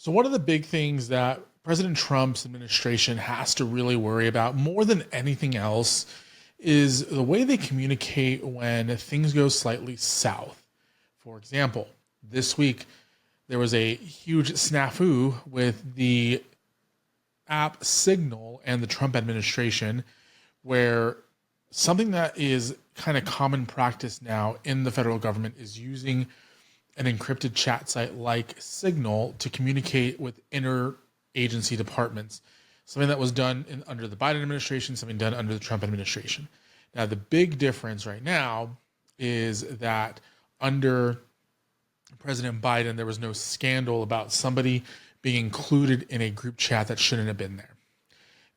So one of the big things that President Trump's administration has to really worry about more than anything else is the way they communicate when things go slightly south. For example, this week there was a huge snafu with the app Signal and the Trump administration, where something that is kind of common practice now in the federal government is using an encrypted chat site like Signal to communicate with interagency departments. Something that was done under the Biden administration, something done under the Trump administration. Now, the big difference right now is that under President Biden, there was no scandal about somebody being included in a group chat that shouldn't have been there.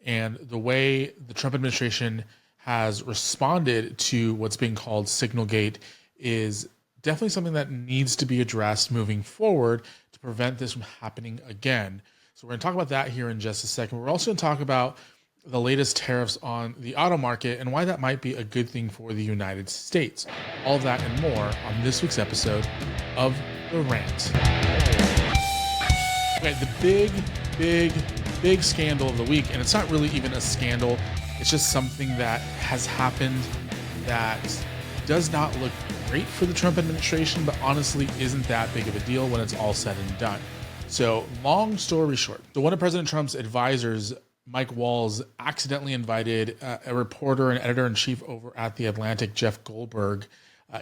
And the way the Trump administration has responded to what's being called Signalgate is definitely something that needs to be addressed moving forward to prevent this from happening again. So we're going to talk about that here in just a second. We're also going to talk about the latest tariffs on the auto market and why that might be a good thing for the United States. All of that and more on this week's episode of The Rant. Okay, the big scandal of the week, and it's not really even a scandal, it's just something that has happened that does not look great for the Trump administration, but honestly isn't that big of a deal when it's all said and done. So long story short, one of President Trump's advisors, Mike Walls, accidentally invited a reporter and editor-in-chief over at The Atlantic, Jeff Goldberg,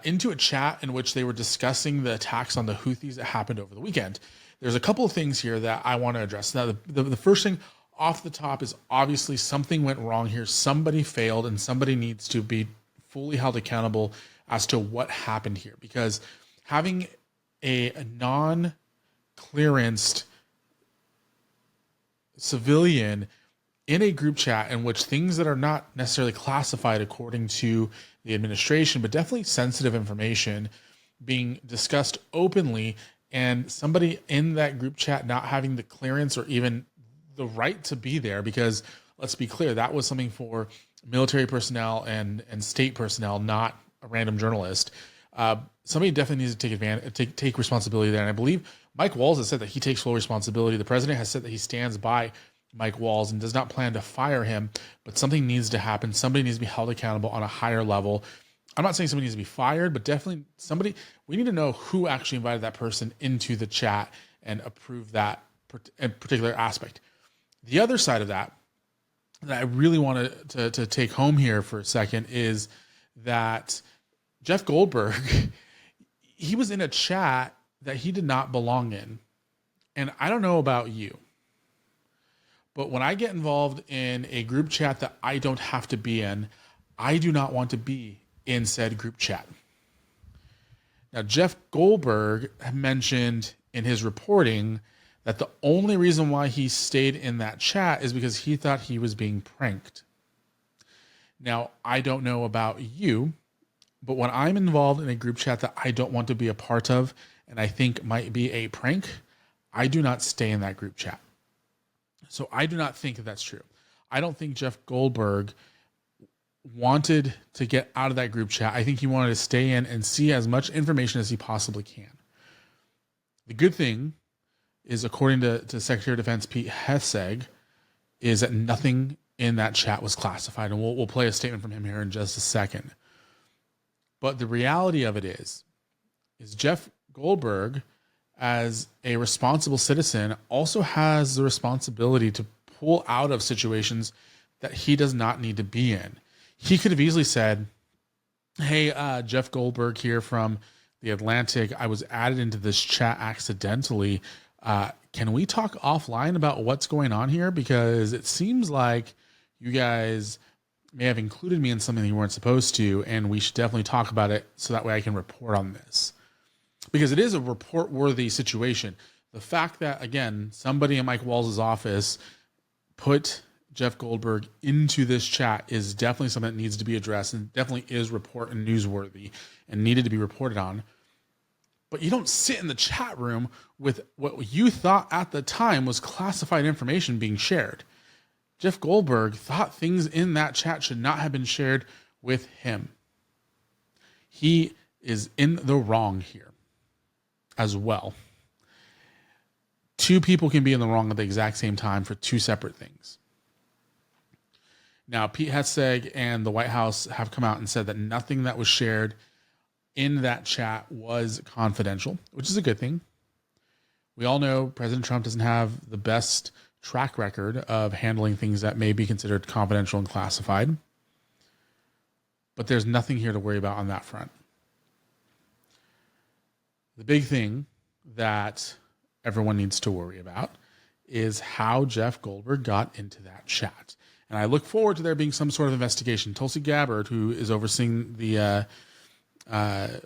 into a chat in which they were discussing the attacks on the Houthis that happened over the weekend. There's a couple of things here that I want to address. Now, the first thing off the top is obviously something went wrong here. Somebody failed, and somebody needs to be fully held accountable as to what happened here. Because having a non-clearanced civilian in a group chat in which things that are not necessarily classified according to the administration, but definitely sensitive information being discussed openly, and somebody in that group chat not having the clearance or even the right to be there, because let's be clear, that was something for military personnel and state personnel, not a random journalist. Somebody definitely needs to take responsibility there. And I believe Mike Walls has said that he takes full responsibility. The president has said that he stands by Mike Walls and does not plan to fire him, but something needs to happen. Somebody needs to be held accountable on a higher level. I'm not saying somebody needs to be fired, but definitely we need to know who actually invited that person into the chat and approve that particular aspect. The other side of that I really wanted to take home here for a second is that Jeff Goldberg, he was in a chat that he did not belong in. And I don't know about you, but when I get involved in a group chat that I don't have to be in, I do not want to be in said group chat. Now, Jeff Goldberg mentioned in his reporting that the only reason why he stayed in that chat is because he thought he was being pranked. Now, I don't know about you, but when I'm involved in a group chat that I don't want to be a part of and I think might be a prank, I do not stay in that group chat. So I do not think that that's true. I don't think Jeff Goldberg wanted to get out of that group chat. I think he wanted to stay in and see as much information as he possibly can. The good thing is, according to Secretary of Defense Pete Hegseth, is that nothing in that chat was classified. And we'll play a statement from him here in just a second. But the reality of it is Jeff Goldberg, as a responsible citizen, also has the responsibility to pull out of situations that he does not need to be in. He could have easily said, hey, Jeff Goldberg here from The Atlantic, I was added into this chat accidentally. Can we talk offline about what's going on here? Because it seems like you guys may have included me in something you weren't supposed to, and we should definitely talk about it so that way I can report on this. Because it is a report-worthy situation. The fact that, again, somebody in Mike Walls' office put Jeff Goldberg into this chat is definitely something that needs to be addressed and definitely is report and newsworthy and needed to be reported on. But you don't sit in the chat room with what you thought at the time was classified information being shared. Jeff Goldberg thought things in that chat should not have been shared with him. He is in the wrong here as well. two people can be in the wrong at the exact same time for two separate things. Now, Pete Hegseth and the White House have come out and said that nothing that was shared in that chat was confidential, which is a good thing. We all know President Trump doesn't have the best track record of handling things that may be considered confidential and classified. But there's nothing here to worry about on that front. The big thing that everyone needs to worry about is how Jeff Goldberg got into that chat. And I look forward to there being some sort of investigation. Tulsi Gabbard, who is overseeing the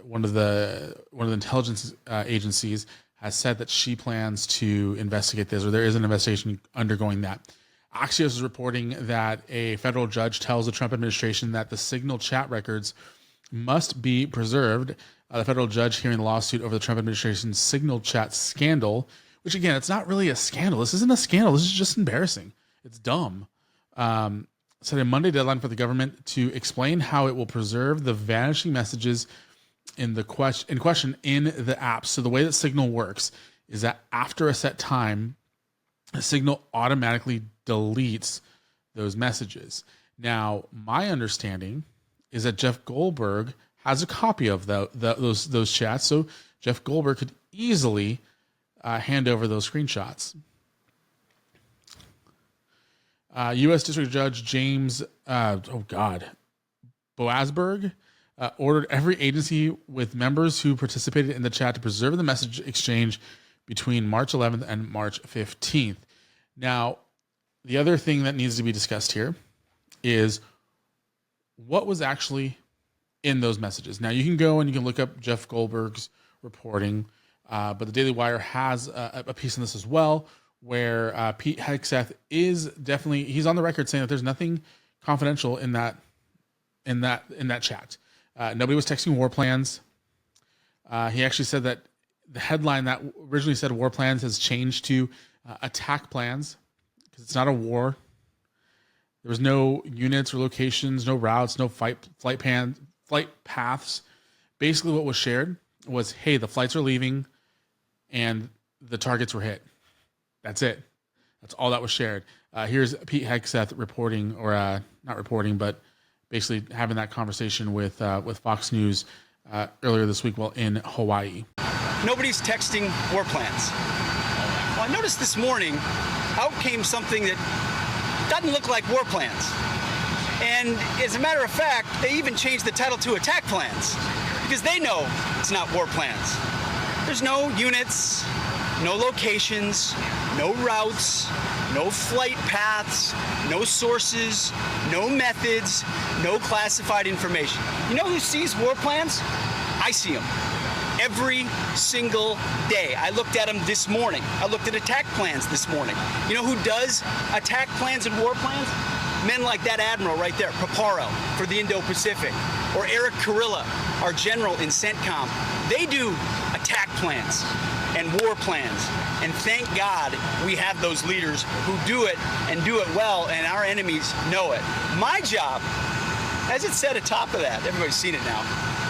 one of the intelligence agencies, has said that she plans to investigate this, or there is an investigation undergoing that. Axios is reporting that a federal judge tells the Trump administration that the Signal chat records must be preserved. The federal judge hearing the lawsuit over the Trump administration's Signal chat scandal, which again, it's not really a scandal. This isn't a scandal. This is just embarrassing. It's dumb. Set a Monday deadline for the government to explain how it will preserve the vanishing messages in question in the app. So the way that Signal works is that after a set time, Signal automatically deletes those messages. Now, my understanding is that Jeff Goldberg has a copy of those chats, so Jeff Goldberg could easily hand over those screenshots. U.S. District Judge James Boasberg ordered every agency with members who participated in the chat to preserve the message exchange between March 11th and March 15th. Now, the other thing that needs to be discussed here is what was actually in those messages. Now, you can go and you can look up Jeff Goldberg's reporting, but the Daily Wire has a piece on this as well, where Pete Hegseth is definitely, he's on the record saying that there's nothing confidential in that chat. Nobody was texting war plans. He actually said that the headline that originally said war plans has changed to attack plans, because it's not a war. There was no units or locations, no routes, no flight paths. Basically what was shared was, hey, the flights are leaving and the targets were hit. That's it. That's all that was shared. Here's Pete Hegseth reporting, or not reporting, but basically having that conversation with Fox News earlier this week while in Hawaii. Nobody's texting war plans. Well, I noticed this morning out came something that doesn't look like war plans. And as a matter of fact, they even changed the title to attack plans, because they know it's not war plans. There's no units, no locations, no routes, no flight paths, no sources, no methods, no classified information. You know who sees war plans? I see them every single day. I looked at them this morning. I looked at attack plans this morning. You know who does attack plans and war plans? Men like that admiral right there, Paparo, for the Indo-Pacific, or Eric Kurilla, our general in CENTCOM. They do attack plans and war plans, and thank God we have those leaders who do it and do it well, and our enemies know it. My job, as it said atop of that, everybody's seen it now,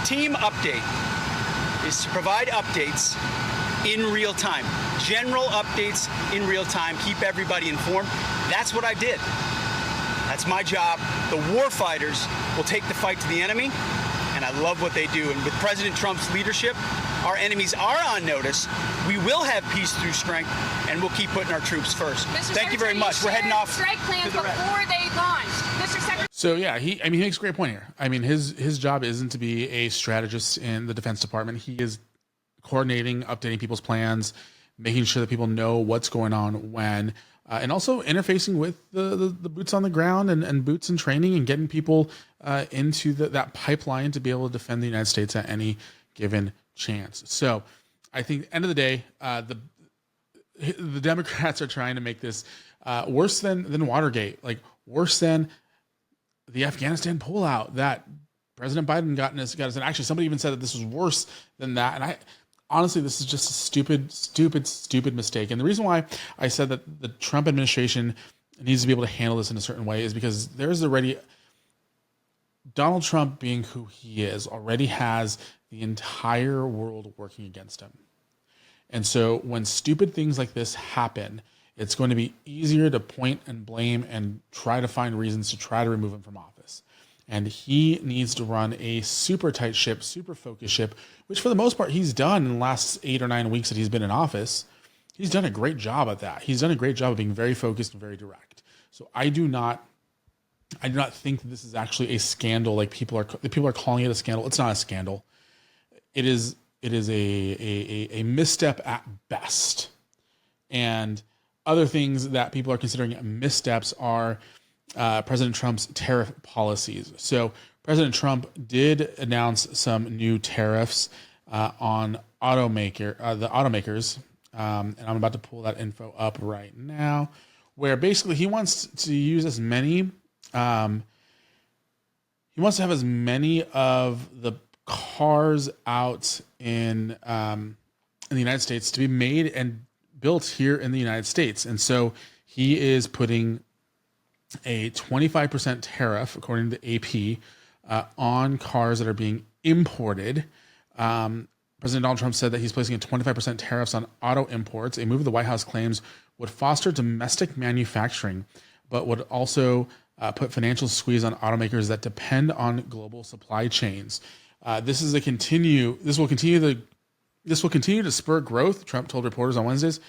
team update, is to provide updates in real time, general updates in real time, keep everybody informed. That's what I did. That's my job. The war fighters will take the fight to the enemy, and I love what they do. And with President Trump's leadership, our enemies are on notice. We will have peace through strength, and we'll keep putting our troops first. Thank you very much. We're heading off strike plans before they launched. Mr. Secretary. So yeah, he makes a great point here. I mean, his job isn't to be a strategist in the Defense Department. He is coordinating, updating people's plans, making sure that people know what's going on when, and also interfacing with the boots on the ground and boots in training, and getting people into that pipeline to be able to defend the United States at any given chance. So I think at the end of the day, the Democrats are trying to make this worse than Watergate, like worse than the Afghanistan pullout that President Biden got us. And actually, somebody even said that this was worse than that. And honestly, this is just a stupid mistake. And the reason why I said that the Trump administration needs to be able to handle this in a certain way is because there's already, Donald Trump, being who he is, already has the entire world working against him. And so when stupid things like this happen, it's going to be easier to point and blame and try to find reasons to try to remove him from office. And he needs to run a super tight ship, super focused ship, which for the most part he's done in the last 8 or 9 weeks that he's been in office. He's done a great job at that. He's done a great job of being very focused and very direct. So I do not think that this is actually a scandal. Like people are calling it a scandal. It's not a scandal. It is a misstep at best. And other things that people are considering missteps are President Trump's tariff policies. So President Trump did announce some new tariffs on the automakers. And I'm about to pull that info up right now, where basically he wants to use as many, he wants to have as many of the cars out in the United States to be made and built here in the United States. And so he is putting a 25% tariff, according to the AP, on cars that are being imported. President Donald Trump said that he's placing a 25% tariffs on auto imports, a move the White House claims would foster domestic manufacturing, but would also put financial squeeze on automakers that depend on global supply chains. This will continue to spur growth. Trump told reporters on Wednesdays,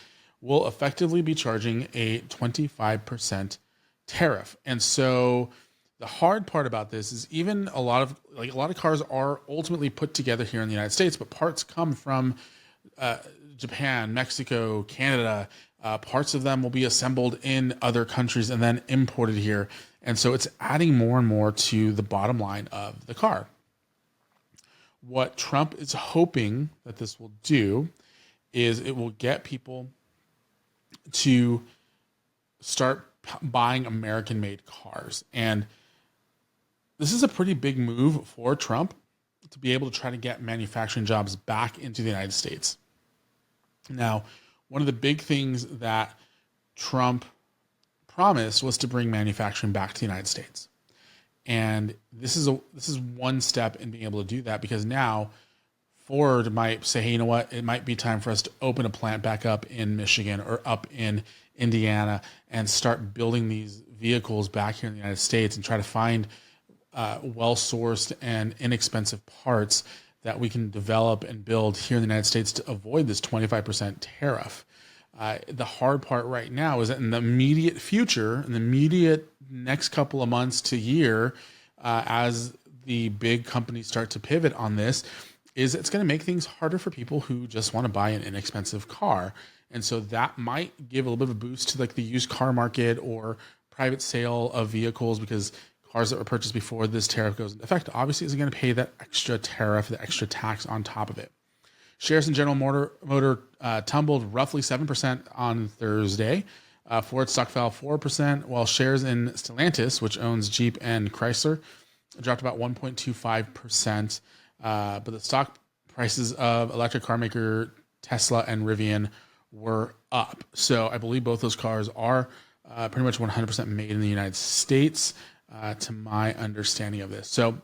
will effectively be charging a 25% tariff. And so the hard part about this is even a lot of cars are ultimately put together here in the United States, but parts come from Japan, Mexico, Canada. Parts of them will be assembled in other countries and then imported here. And so it's adding more and more to the bottom line of the car. What Trump is hoping that this will do is it will get people to start buying American-made cars. And this is a pretty big move for Trump to be able to try to get manufacturing jobs back into the United States. Now, one of the big things that Trump promised was to bring manufacturing back to the United States. And this is one step in being able to do that, because now Ford might say, hey, you know what? It might be time for us to open a plant back up in Michigan or up in Indiana and start building these vehicles back here in the United States and try to find well-sourced and inexpensive parts that we can develop and build here in the United States to avoid this 25% tariff. The hard part right now is that in the immediate future, in the immediate next couple of months to year, as the big companies start to pivot on this, is it's going to make things harder for people who just want to buy an inexpensive car. And so that might give a little bit of a boost to like the used car market or private sale of vehicles, because cars that were purchased before this tariff goes into effect obviously isn't going to pay that extra tariff, the extra tax on top of it. Shares in General Motor tumbled roughly 7% on Thursday. Ford stock fell 4%, while shares in Stellantis, which owns Jeep and Chrysler, dropped about 1.25%. But the stock prices of electric car maker Tesla and Rivian were up. So I believe both those cars are pretty much 100% made in the United States, to my understanding of this. So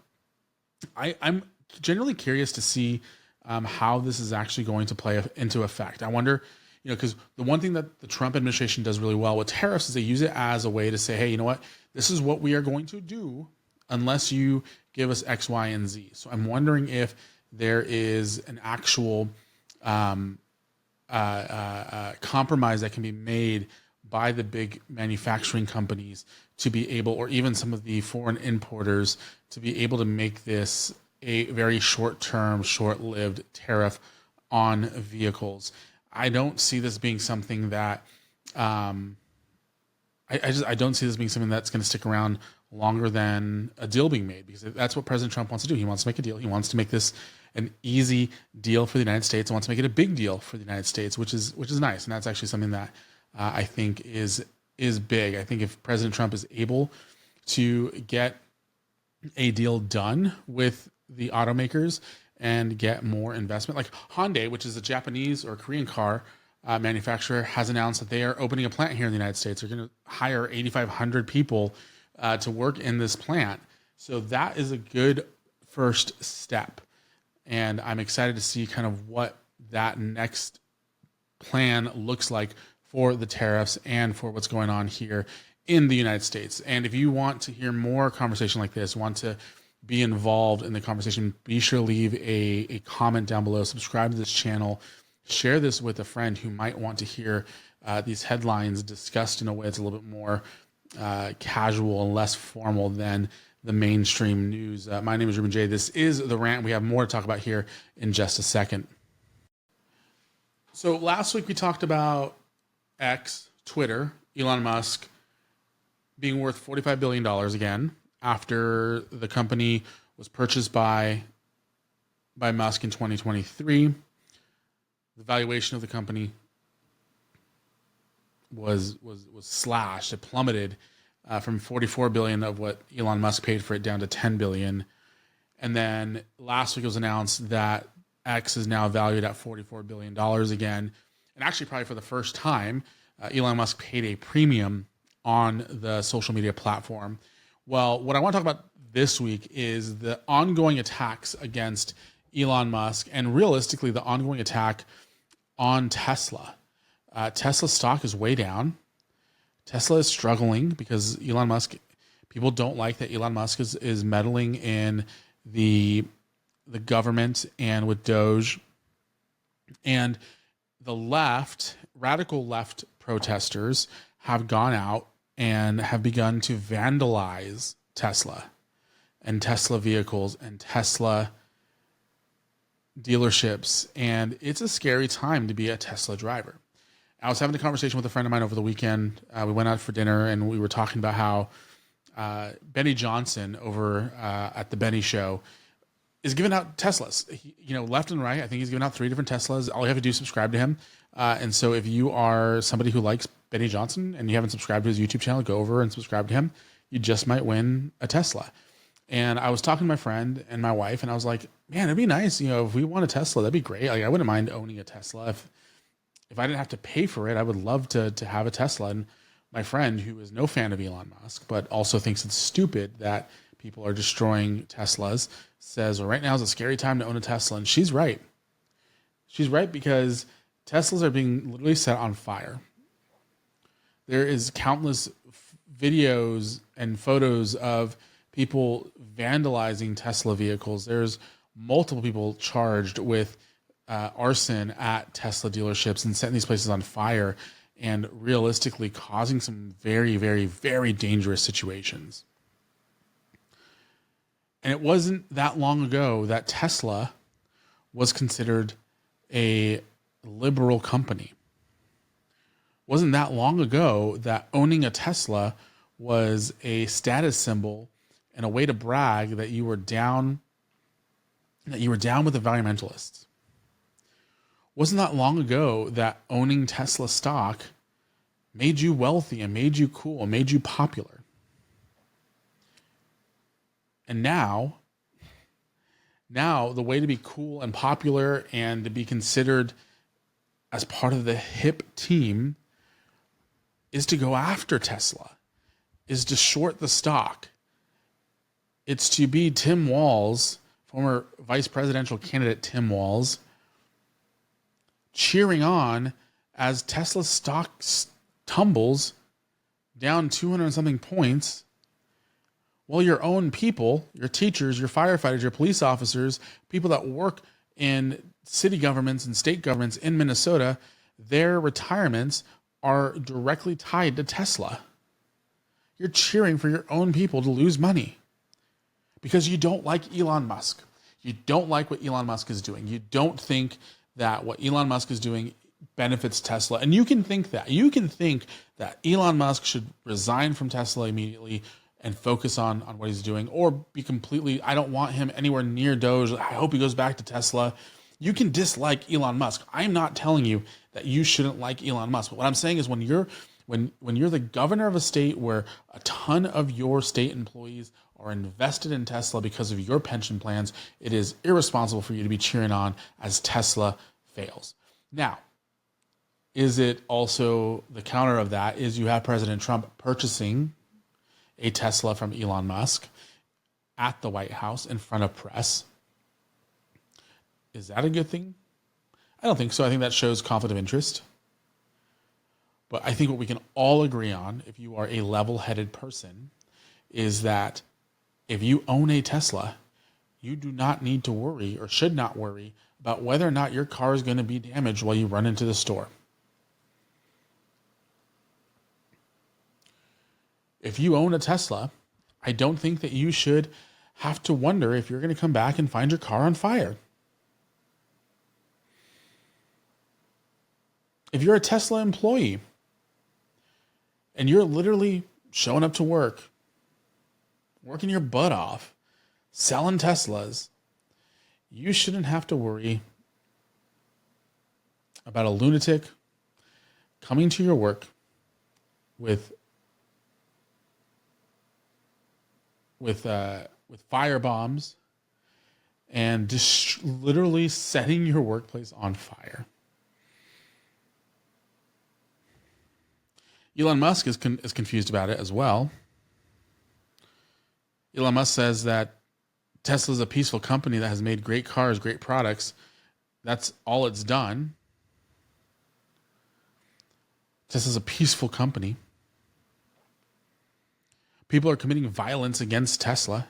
I'm generally curious to see how this is actually going to play into effect. I wonder, because the one thing that the Trump administration does really well with tariffs is they use it as a way to say, hey, you know what, this is what we are going to do unless you give us X, Y, and Z. So I'm wondering if there is an actual compromise that can be made by the big manufacturing companies to be able, or even some of the foreign importers, to be able to make this a very short-term, short-lived tariff on vehicles. I don't see this being something that I don't see this being something that's going to stick around longer than a deal being made, because that's what President Trump wants to do. He wants to make a deal. He wants to make this an easy deal for the United States. He wants to make it a big deal for the United States, which is nice. And that's actually something that I think is big. I think if President Trump is able to get a deal done with the automakers and get more investment, like Hyundai, which is a Japanese or Korean car manufacturer, has announced that they are opening a plant here in the United States. They're going to hire 8,500 people to work in this plant. So that is a good first step. And I'm excited to see kind of what that next plan looks like for the tariffs and for what's going on here in the United States. And if you want to hear more conversation like this, want to be involved in the conversation, be sure to leave a comment down below, subscribe to this channel, share this with a friend who might want to hear these headlines discussed in a way that's a little bit more casual and less formal than the mainstream news. My name is Ruben Jay. This is The Rant. We have more to talk about here in just a second. So last week we talked about X, Twitter, Elon Musk being worth $45 billion again after the company was purchased by Musk in 2023. The valuation of the company was slashed. It plummeted from 44 billion of what Elon Musk paid for it down to 10 billion. And then last week it was announced that X is now valued at $44 billion again. And actually probably for the first time, Elon Musk paid a premium on the social media platform. Well, what I want to talk about this week is the ongoing attacks against Elon Musk and realistically the ongoing attack on Tesla. Tesla stock is way down. Tesla is struggling because Elon Musk, people don't like that Elon Musk is meddling in the government and with Doge. And the left, radical left protesters have gone out and have begun to vandalize Tesla and Tesla vehicles and Tesla dealerships. And it's a scary time to be a Tesla driver. I was having a conversation with a friend of mine over the weekend. We went out for dinner and we were talking about how Benny Johnson over at the Benny Show is giving out Teslas, left and right. I think he's giving out 3 different Teslas. All you have to do is subscribe to him. And so if you are somebody who likes Benny Johnson and you haven't subscribed to his YouTube channel, go over and subscribe to him. You just might win a Tesla. And I was talking to my friend and my wife and I was like, man, it'd be nice. If we want a Tesla, that'd be great. Like I wouldn't mind owning a Tesla. If I didn't have to pay for it, I would love to have a Tesla. And my friend, who is no fan of Elon Musk, but also thinks it's stupid that people are destroying Teslas, says, well, right now is a scary time to own a Tesla. And she's right. She's right because Teslas are being literally set on fire. There is countless videos and photos of people vandalizing Tesla vehicles. There's multiple people charged with arson at Tesla dealerships and setting these places on fire and realistically causing some very, very, very dangerous situations. And it wasn't that long ago that Tesla was considered a liberal company. It wasn't that long ago that owning a Tesla was a status symbol and a way to brag that you were down with the environmentalists. Wasn't that long ago that owning Tesla stock made you wealthy and made you cool and made you popular. And now the way to be cool and popular and to be considered as part of the hip team is to go after Tesla, is to short the stock. It's to be Tim Walz, former vice presidential candidate Tim Walz, cheering on as Tesla stock tumbles down 200 and something points, while your own people, your teachers, your firefighters, your police officers, people that work in city governments and state governments in Minnesota, their retirements are directly tied to Tesla. You're cheering for your own people to lose money because you don't like Elon Musk. You don't like what Elon Musk is doing. You don't think that what Elon Musk is doing benefits Tesla. And you can think that. You can think that Elon Musk should resign from Tesla immediately and focus on what he's doing, or be completely, I don't want him anywhere near Doge. I hope he goes back to Tesla. You can dislike Elon Musk. I'm not telling you that you shouldn't like Elon Musk. But what I'm saying is when you're the governor of a state where a ton of your state employees are invested in Tesla because of your pension plans, it is irresponsible for you to be cheering on as Tesla fails. Now, is it also the counter of that is you have President Trump purchasing a Tesla from Elon Musk at the White House in front of press. Is that a good thing? I don't think so. I think that shows conflict of interest. But I think what we can all agree on, if you are a level-headed person, is that if you own a Tesla, you do not need to worry or should not worry about whether or not your car is going to be damaged while you run into the store. If you own a Tesla, I don't think that you should have to wonder if you're going to come back and find your car on fire. If you're a Tesla employee and you're literally showing up to work, working your butt off, selling Teslas, you shouldn't have to worry about a lunatic coming to your work with fire bombs and just literally setting your workplace on fire. Elon Musk is confused about it as well. Elon Musk says that Tesla is a peaceful company that has made great cars, great products. That's all it's done. Tesla's a peaceful company. People are committing violence against Tesla.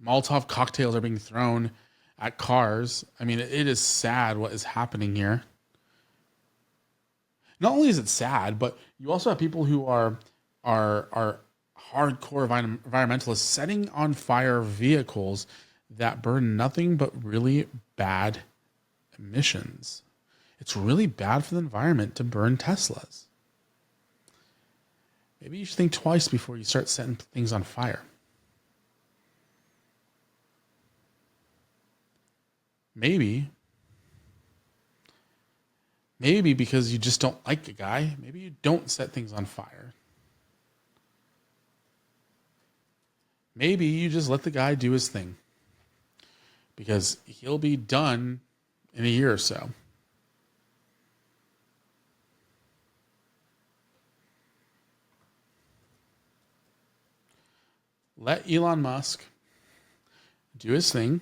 Molotov cocktails are being thrown at cars. I mean, it is sad what is happening here. Not only is it sad, but you also have people who are hardcore environmentalists setting on fire vehicles that burn nothing but really bad emissions. It's really bad for the environment to burn Teslas. Maybe you should think twice before you start setting things on fire. Maybe because you just don't like a guy, maybe you don't set things on fire. Maybe you just let the guy do his thing because he'll be done in a year or so. Let Elon Musk do his thing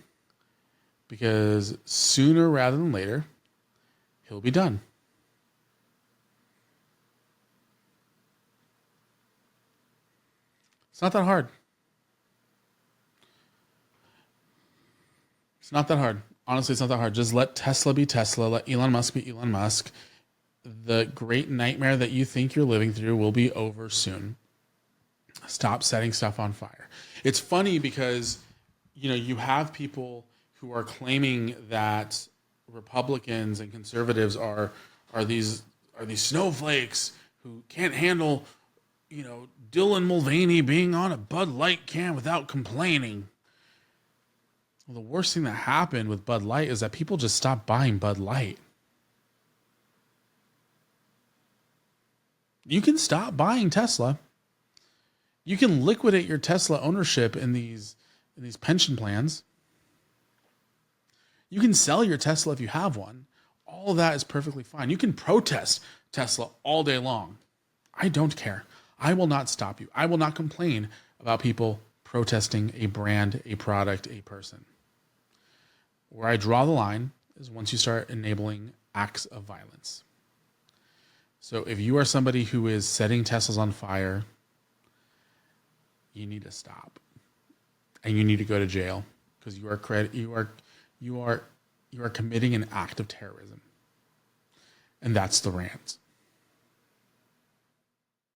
because sooner rather than later, he'll be done. It's not that hard. It's not that hard. Honestly, it's not that hard. Just let Tesla be Tesla. Let Elon Musk be Elon Musk. The great nightmare that you think you're living through will be over soon. Stop setting stuff on fire. It's funny because, you have people who are claiming that Republicans and conservatives are these snowflakes who can't handle, Dylan Mulvaney being on a Bud Light can without complaining. Well, the worst thing that happened with Bud Light is that people just stopped buying Bud Light. You can stop buying Tesla. You can liquidate your Tesla ownership in these pension plans. You can sell your Tesla if you have one. All of that is perfectly fine. You can protest Tesla all day long. I don't care. I will not stop you. I will not complain about people protesting a brand, a product, a person. Where I draw the line is once you start enabling acts of violence. So if you are somebody who is setting Teslas on fire, you need to stop. And you need to go to jail because you are committing an act of terrorism. And that's the rant.